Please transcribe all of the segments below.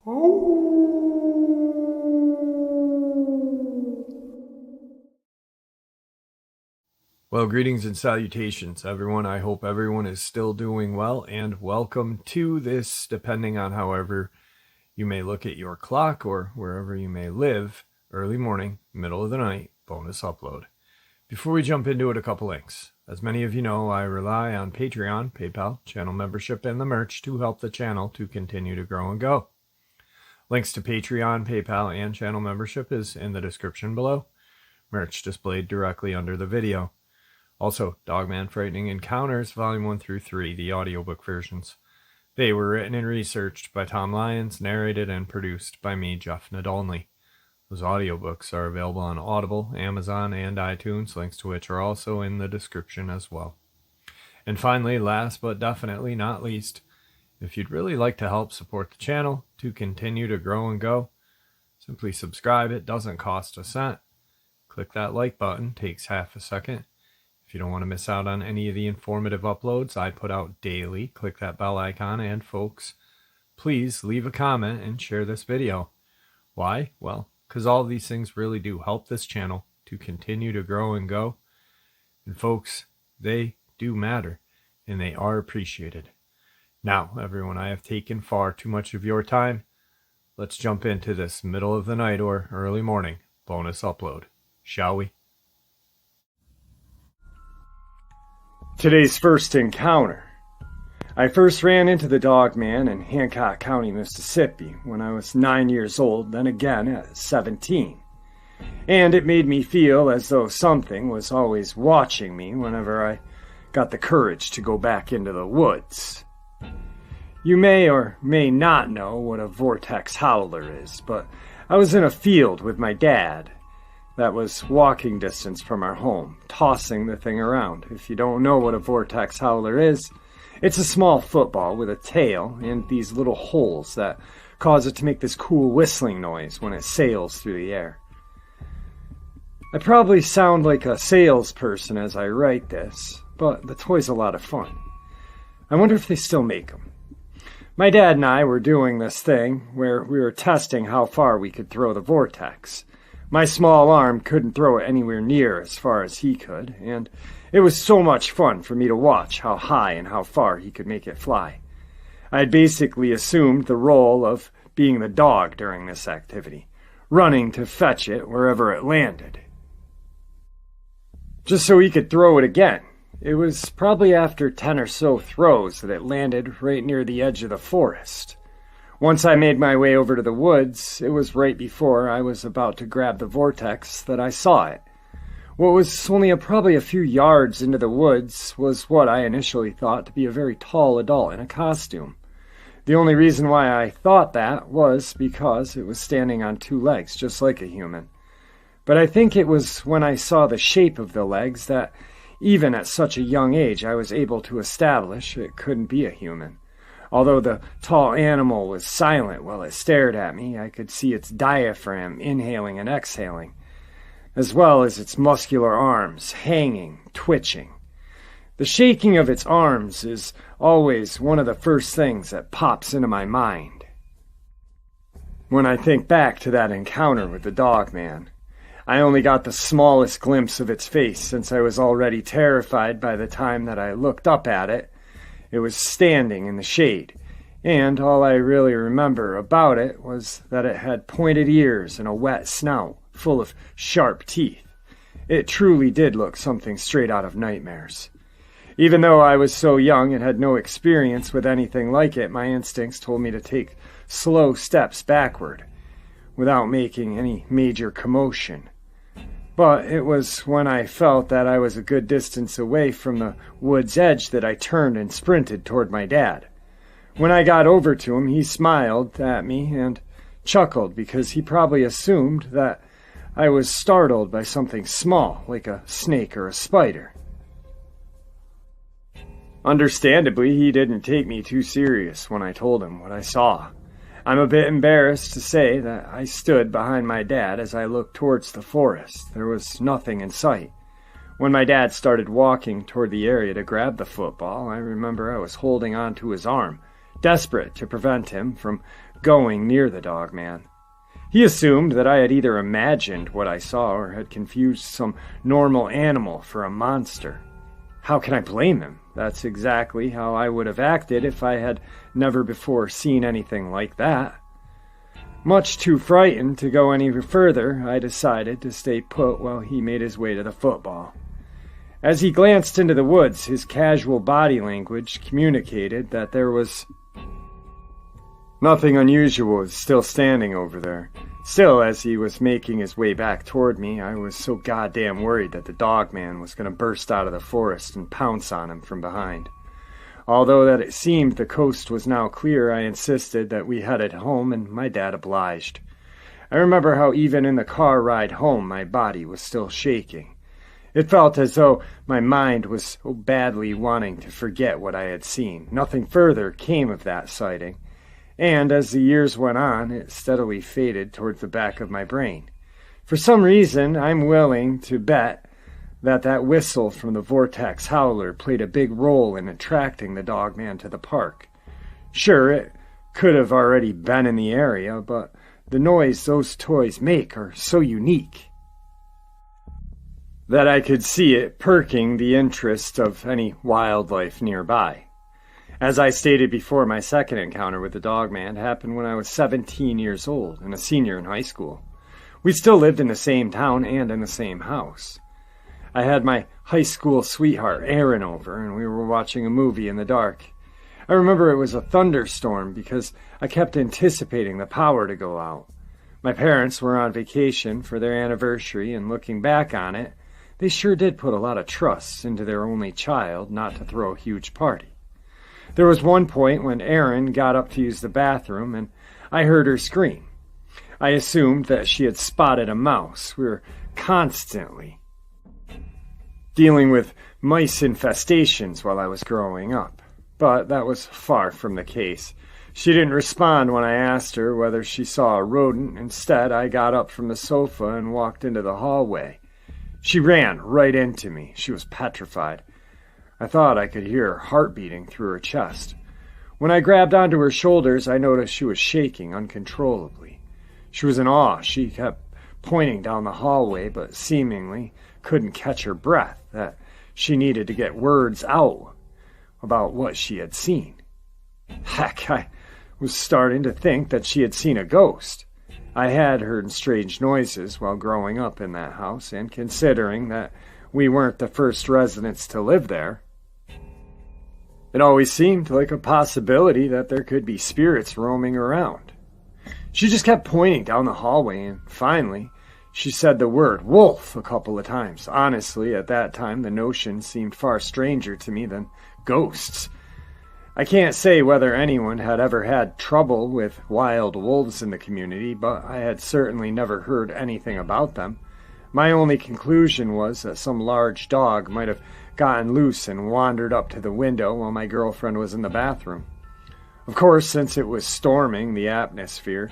Well, greetings and salutations, everyone. I hope everyone is still doing well, and welcome to this, depending on however you may look at your clock or wherever you may live, early morning, middle of the night, bonus upload. Before we jump into it, a couple links. As many of you know, I rely on Patreon, PayPal, channel membership, and the merch to help the channel to continue to grow and go. Links to Patreon, PayPal, and channel membership is in the description below. Merch displayed directly under the video. Also, Dogman Frightening Encounters, Volume 1 through 3, the audiobook versions. They were written and researched by Tom Lyons, narrated and produced by me, Jeff Nadolny. Those audiobooks are available on Audible, Amazon, and iTunes, links to which are also in the description as well. And finally, last but definitely not least, if you'd really like to help support the channel to continue to grow and go, simply subscribe. It doesn't cost a cent. Click that like button, takes half a second. If you don't want to miss out on any of the informative uploads I put out daily, click that bell icon, and folks, please leave a comment and share this video. Why? Well, because all of these things really do help this channel to continue to grow and go. And folks, they do matter, and they are appreciated. Now, everyone, I have taken far too much of your time. Let's jump into this middle of the night or early morning bonus upload, shall we? Today's first encounter. I first ran into the Dogman in Hancock County, Mississippi when I was 9 years old, then again at 17. And it made me feel as though something was always watching me whenever I got the courage to go back into the woods. You may or may not know what a vortex howler is, but I was in a field with my dad that was walking distance from our home, tossing the thing around. If you don't know what a vortex howler is, it's a small football with a tail and these little holes that cause it to make this cool whistling noise when it sails through the air. I probably sound like a salesperson as I write this, but the toy's a lot of fun. I wonder if they still make them. My dad and I were doing this thing where we were testing how far we could throw the vortex. My small arm couldn't throw it anywhere near as far as he could, and it was so much fun for me to watch how high and how far he could make it fly. I had basically assumed the role of being the dog during this activity, running to fetch it wherever it landed, just so he could throw it again. It was probably after 10 or so throws that it landed right near the edge of the forest. Once I made my way over to the woods, it was right before I was about to grab the vortex that I saw it. What was only probably a few yards into the woods was what I initially thought to be a very tall adult in a costume. The only reason why I thought that was because it was standing on two legs, just like a human. But I think it was when I saw the shape of the legs that, even at such a young age, I was able to establish it couldn't be a human. Although the tall animal was silent while it stared at me, I could see its diaphragm inhaling and exhaling, as well as its muscular arms hanging, twitching. The shaking of its arms is always one of the first things that pops into my mind when I think back to that encounter with the Dogman. I only got the smallest glimpse of its face since I was already terrified by the time that I looked up at it. It was standing in the shade, and all I really remember about it was that it had pointed ears and a wet snout full of sharp teeth. It truly did look something straight out of nightmares. Even though I was so young and had no experience with anything like it, my instincts told me to take slow steps backward without making any major commotion. But it was when I felt that I was a good distance away from the wood's edge that I turned and sprinted toward my dad. When I got over to him, he smiled at me and chuckled because he probably assumed that I was startled by something small, like a snake or a spider. Understandably, he didn't take me too serious when I told him what I saw. I'm a bit embarrassed to say that I stood behind my dad as I looked towards the forest. There was nothing in sight. When my dad started walking toward the area to grab the football, I remember I was holding on to his arm, desperate to prevent him from going near the Dogman. He assumed that I had either imagined what I saw or had confused some normal animal for a monster. How can I blame him? That's exactly how I would have acted if I had never before seen anything like that. Much too frightened to go any further, I decided to stay put while he made his way to the football. As he glanced into the woods, his casual body language communicated that there was nothing unusual was still standing over there. Still, as he was making his way back toward me, I was so goddamn worried that the Dogman was going to burst out of the forest and pounce on him from behind. Although that it seemed the coast was now clear, I insisted that we headed home, and my dad obliged. I remember how even in the car ride home, my body was still shaking. It felt as though my mind was so badly wanting to forget what I had seen. Nothing further came of that sighting, and as the years went on, it steadily faded towards the back of my brain. For some reason, I'm willing to bet that whistle from the Vortex Howler played a big role in attracting the Dogman to the park. Sure, it could have already been in the area, but the noise those toys make are so unique that I could see it perking the interest of any wildlife nearby. As I stated before, my second encounter with the Dogman happened when I was 17 years old and a senior in high school. We still lived in the same town and in the same house. I had my high school sweetheart, Erin, over, and we were watching a movie in the dark. I remember it was a thunderstorm because I kept anticipating the power to go out. My parents were on vacation for their anniversary, and looking back on it, they sure did put a lot of trust into their only child not to throw a huge party. There was one point when Erin got up to use the bathroom, and I heard her scream. I assumed that she had spotted a mouse. We were constantly dealing with mice infestations while I was growing up. But that was far from the case. She didn't respond when I asked her whether she saw a rodent. Instead, I got up from the sofa and walked into the hallway. She ran right into me. She was petrified. I thought I could hear her heart beating through her chest. When I grabbed onto her shoulders, I noticed she was shaking uncontrollably. She was in awe. She kept pointing down the hallway, but seemingly couldn't catch her breath, that she needed to get words out about what she had seen. Heck, I was starting to think that she had seen a ghost. I had heard strange noises while growing up in that house, and considering that we weren't the first residents to live there, it always seemed like a possibility that there could be spirits roaming around. She just kept pointing down the hallway, and finally, she said the word wolf a couple of times. Honestly, at that time, the notion seemed far stranger to me than ghosts. I can't say whether anyone had ever had trouble with wild wolves in the community, but I had certainly never heard anything about them. My only conclusion was that some large dog might have gotten loose and wandered up to the window while my girlfriend was in the bathroom. Of course, since it was storming, the atmosphere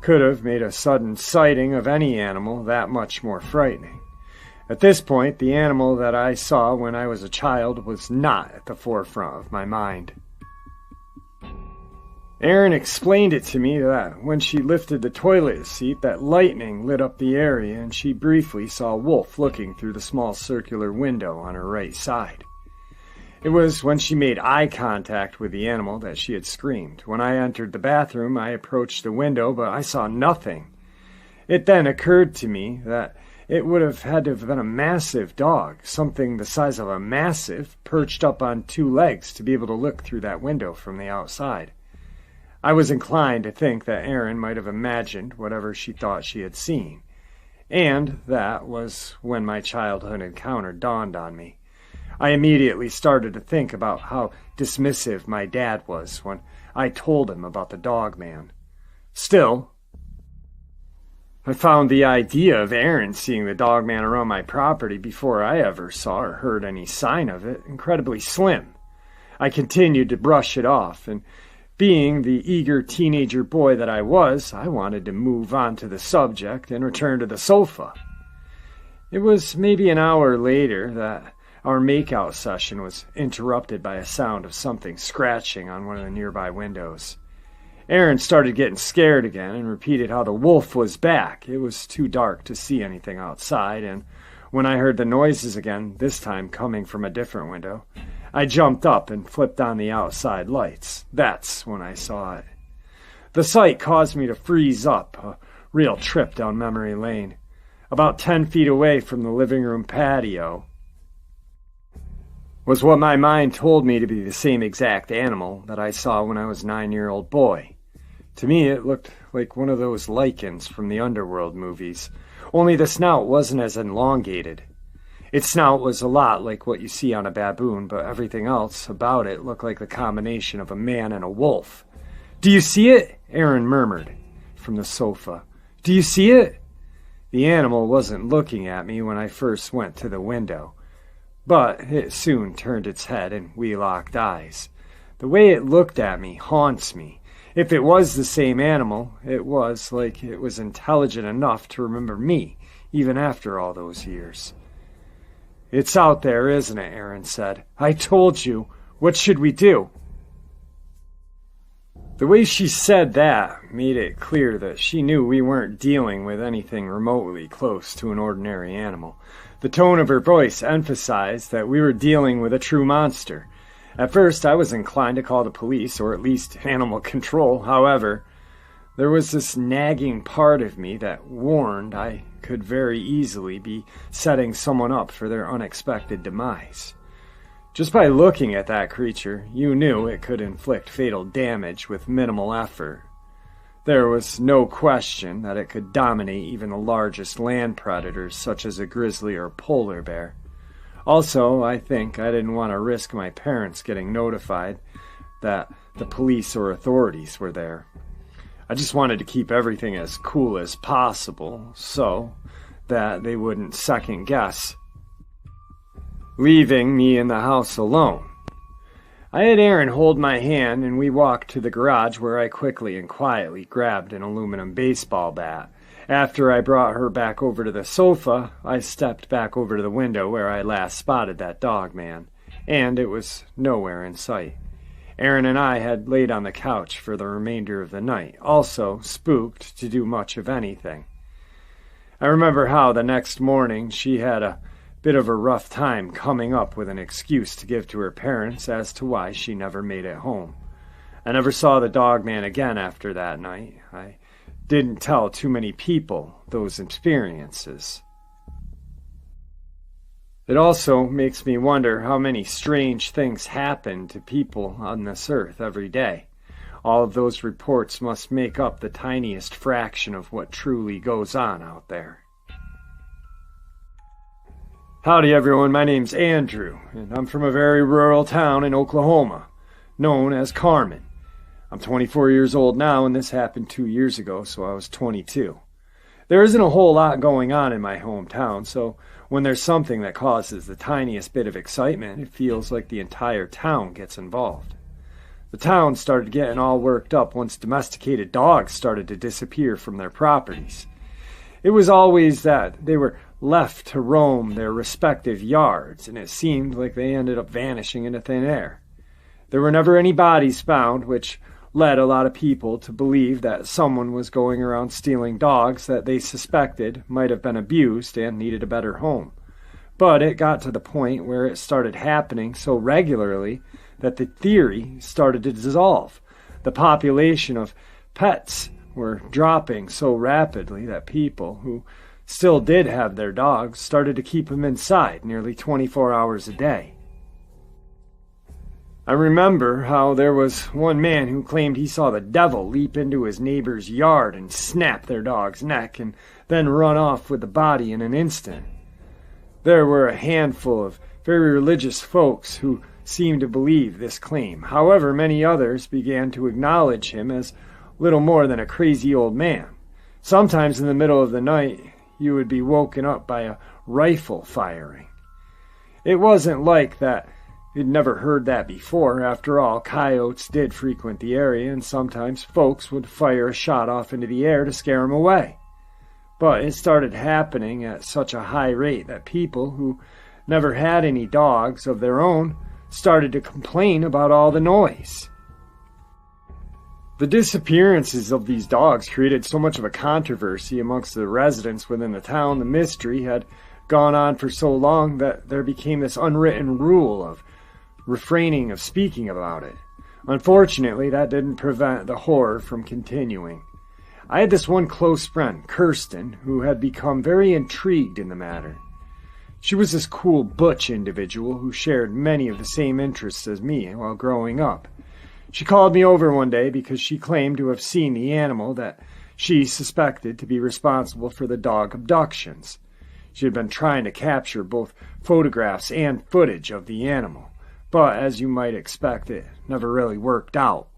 could have made a sudden sighting of any animal that much more frightening. At this point, the animal that I saw when I was a child was not at the forefront of my mind. Erin explained it to me that when she lifted the toilet seat, that lightning lit up the area, and she briefly saw Wolf looking through the small circular window on her right side. It was when she made eye contact with the animal that she had screamed. When I entered the bathroom, I approached the window, but I saw nothing. It then occurred to me that it would have had to have been a massive dog, something the size of a mastiff, perched up on two legs to be able to look through that window from the outside. I was inclined to think that Erin might have imagined whatever she thought she had seen, and that was when my childhood encounter dawned on me. I immediately started to think about how dismissive my dad was when I told him about the Dogman. Still, I found the idea of Erin seeing the Dogman around my property before I ever saw or heard any sign of it incredibly slim. I continued to brush it off, and being the eager teenager boy that I was, I wanted to move on to the subject and return to the sofa. It was maybe an hour later that Our makeout session was interrupted by a sound of something scratching on one of the nearby windows. Aaron started getting scared again and repeated how the wolf was back. It was too dark to see anything outside, and when I heard the noises again, this time coming from a different window, I jumped up and flipped on the outside lights. That's when I saw it. The sight caused me to freeze up, a real trip down memory lane. About 10 feet away from the living room patio was what my mind told me to be the same exact animal that I saw when I was a 9-year-old boy. To me, it looked like one of those lichens from the Underworld movies, only the snout wasn't as elongated. Its snout was a lot like what you see on a baboon, but everything else about it looked like the combination of a man and a wolf. "Do you see it?" Aaron murmured from the sofa. "Do you see it?" The animal wasn't looking at me when I first went to the window, but it soon turned its head and we locked eyes. The way it looked at me haunts me. If it was the same animal, it was like it was intelligent enough to remember me, even after all those years. "It's out there, isn't it?" Aaron said. "I told you. What should we do?" The way she said that made it clear that she knew we weren't dealing with anything remotely close to an ordinary animal. The tone of her voice emphasized that we were dealing with a true monster. At first, I was inclined to call the police, or at least animal control. However, there was this nagging part of me that warned I could very easily be setting someone up for their unexpected demise. Just by looking at that creature, you knew it could inflict fatal damage with minimal effort. There was no question that it could dominate even the largest land predators, such as a grizzly or polar bear. Also, I think I didn't want to risk my parents getting notified that the police or authorities were there. I just wanted to keep everything as cool as possible so that they wouldn't second guess leaving me in the house alone. I had Aaron hold my hand and we walked to the garage where I quickly and quietly grabbed an aluminum baseball bat. After I brought her back over to the sofa, I stepped back over to the window where I last spotted that Dogman, and it was nowhere in sight. Aaron and I had laid on the couch for the remainder of the night, also spooked to do much of anything. I remember how the next morning she had a bit of a rough time coming up with an excuse to give to her parents as to why she never made it home. I never saw the Dogman again after that night. I didn't tell too many people those experiences. It also makes me wonder how many strange things happen to people on this earth every day. All of those reports must make up the tiniest fraction of what truly goes on out there. Howdy everyone, my name's Andrew, and I'm from a very rural town in Oklahoma, known as Carmen. I'm 24 years old now, and this happened 2 years ago, so I was 22. There isn't a whole lot going on in my hometown, so when there's something that causes the tiniest bit of excitement, it feels like the entire town gets involved. The town started getting all worked up once domesticated dogs started to disappear from their properties. It was always that they were left to roam their respective yards, and it seemed like they ended up vanishing into thin air. There were never any bodies found, which led a lot of people to believe that someone was going around stealing dogs that they suspected might have been abused and needed a better home. But it got to the point where it started happening so regularly that the theory started to dissolve. The population of pets were dropping so rapidly that people who still did have their dogs started to keep them inside nearly 24 hours a day. I remember how there was one man who claimed he saw the devil leap into his neighbor's yard and snap their dog's neck and then run off with the body in an instant. There were a handful of very religious folks who seemed to believe this claim. However, many others began to acknowledge him as little more than a crazy old man. Sometimes in the middle of the night, you would be woken up by a rifle firing. It wasn't like that. You'd never heard that before. After all, coyotes did frequent the area, and sometimes folks would fire a shot off into the air to scare them away. But it started happening at such a high rate that people who never had any dogs of their own, started to complain about all the noise. The disappearances of these dogs created so much of a controversy amongst the residents within the town. The mystery had gone on for so long that there became this unwritten rule of refraining of speaking about it. Unfortunately, that didn't prevent the horror from continuing. I had this one close friend, Kirsten, who had become very intrigued in the matter. She was this cool butch individual who shared many of the same interests as me while growing up. She called me over one day because she claimed to have seen the animal that she suspected to be responsible for the dog abductions. She had been trying to capture both photographs and footage of the animal, but as you might expect, it never really worked out.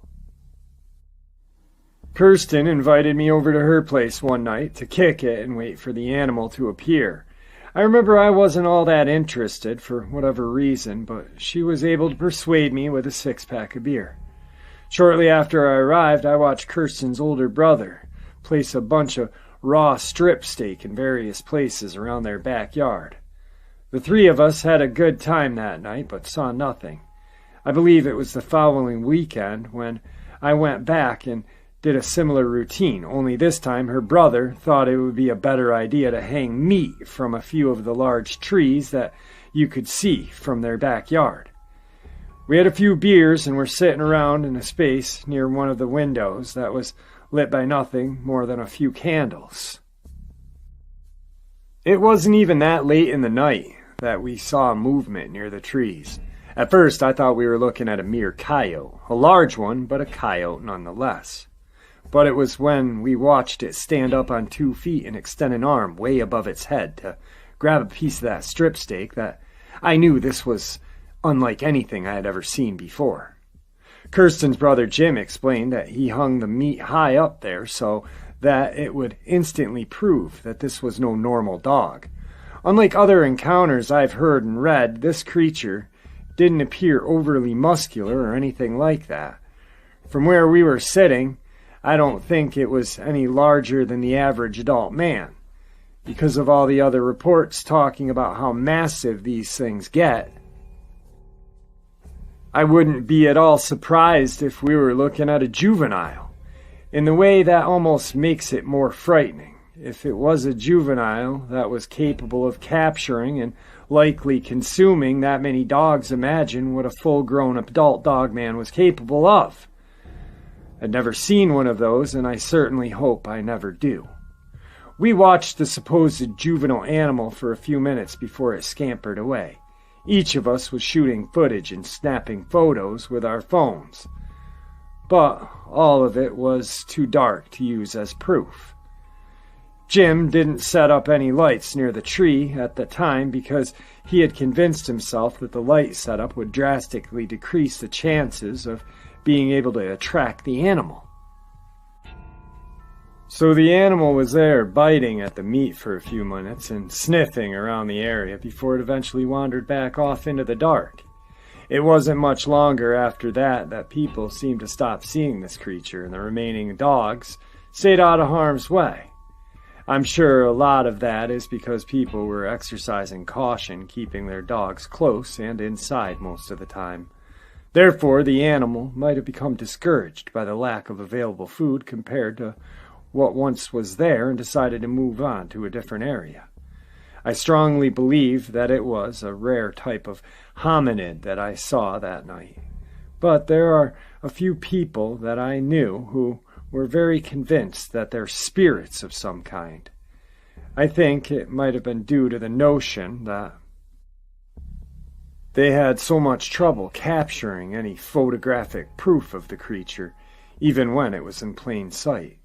Kirsten invited me over to her place one night to kick it and wait for the animal to appear. I remember I wasn't all that interested for whatever reason, but she was able to persuade me with a 6-pack of beer. Shortly after I arrived, I watched Kirsten's older brother place a bunch of raw strip steak in various places around their backyard. The three of us had a good time that night, but saw nothing. I believe it was the following weekend when I went back and did a similar routine, only this time her brother thought it would be a better idea to hang meat from a few of the large trees that you could see from their backyard. We had a few beers and were sitting around in a space near one of the windows that was lit by nothing more than a few candles. It wasn't even that late in the night that we saw movement near the trees. At first I thought we were looking at a mere coyote, a large one, but a coyote nonetheless. But it was when we watched it stand up on 2 feet and extend an arm way above its head to grab a piece of that strip steak that I knew this was unlike anything I had ever seen before. Kirsten's brother Jim explained that he hung the meat high up there so that it would instantly prove that this was no normal dog. Unlike other encounters I've heard and read, this creature didn't appear overly muscular or anything like that. From where we were sitting, I don't think it was any larger than the average adult man. Because of all the other reports talking about how massive these things get, I wouldn't be at all surprised if we were looking at a juvenile, in the way that almost makes it more frightening. If it was a juvenile that was capable of capturing and likely consuming that many dogs, imagine what a full-grown adult dogman was capable of. I'd never seen one of those, and I certainly hope I never do. We watched the supposed juvenile animal for a few minutes before it scampered away. Each of us was shooting footage and snapping photos with our phones. But all of it was too dark to use as proof. Jim didn't set up any lights near the tree at the time because he had convinced himself that the light setup would drastically decrease the chances of being able to attract the animal. So the animal was there biting at the meat for a few minutes and sniffing around the area before it eventually wandered back off into the dark. It wasn't much longer after that people seemed to stop seeing this creature, and the remaining dogs stayed out of harm's way. I'm sure a lot of that is because people were exercising caution, keeping their dogs close and inside most of the time. Therefore, the animal might have become discouraged by the lack of available food compared to what once was there and decided to move on to a different area. I strongly believe that it was a rare type of hominid that I saw that night. But there are a few people that I knew who were very convinced that they're spirits of some kind. I think it might have been due to the notion that they had so much trouble capturing any photographic proof of the creature, even when it was in plain sight.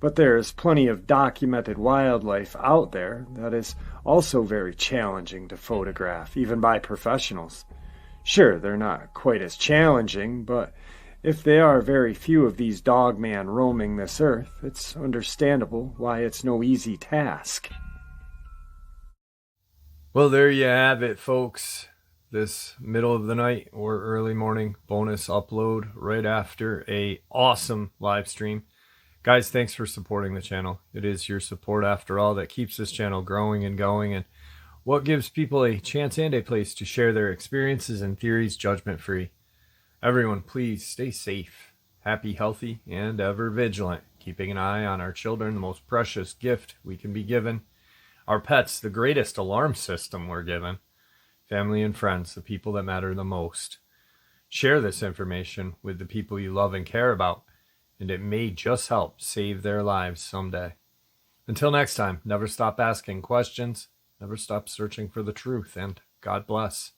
But there is plenty of documented wildlife out there that is also very challenging to photograph, even by professionals. Sure, they're not quite as challenging, but if there are very few of these dogman roaming this earth, it's understandable why it's no easy task. Well, there you have it, folks. This middle of the night or early morning bonus upload right after a awesome live stream. Guys, thanks for supporting the channel. It is your support, after all, that keeps this channel growing and going. And what gives people a chance and a place to share their experiences and theories judgment-free. Everyone, please stay safe, happy, healthy, and ever vigilant, keeping an eye on our children, the most precious gift we can be given. Our pets, the greatest alarm system we're given. Family and friends, the people that matter the most. Share this information with the people you love and care about, and it may just help save their lives someday. Until next time, never stop asking questions, never stop searching for the truth, and God bless.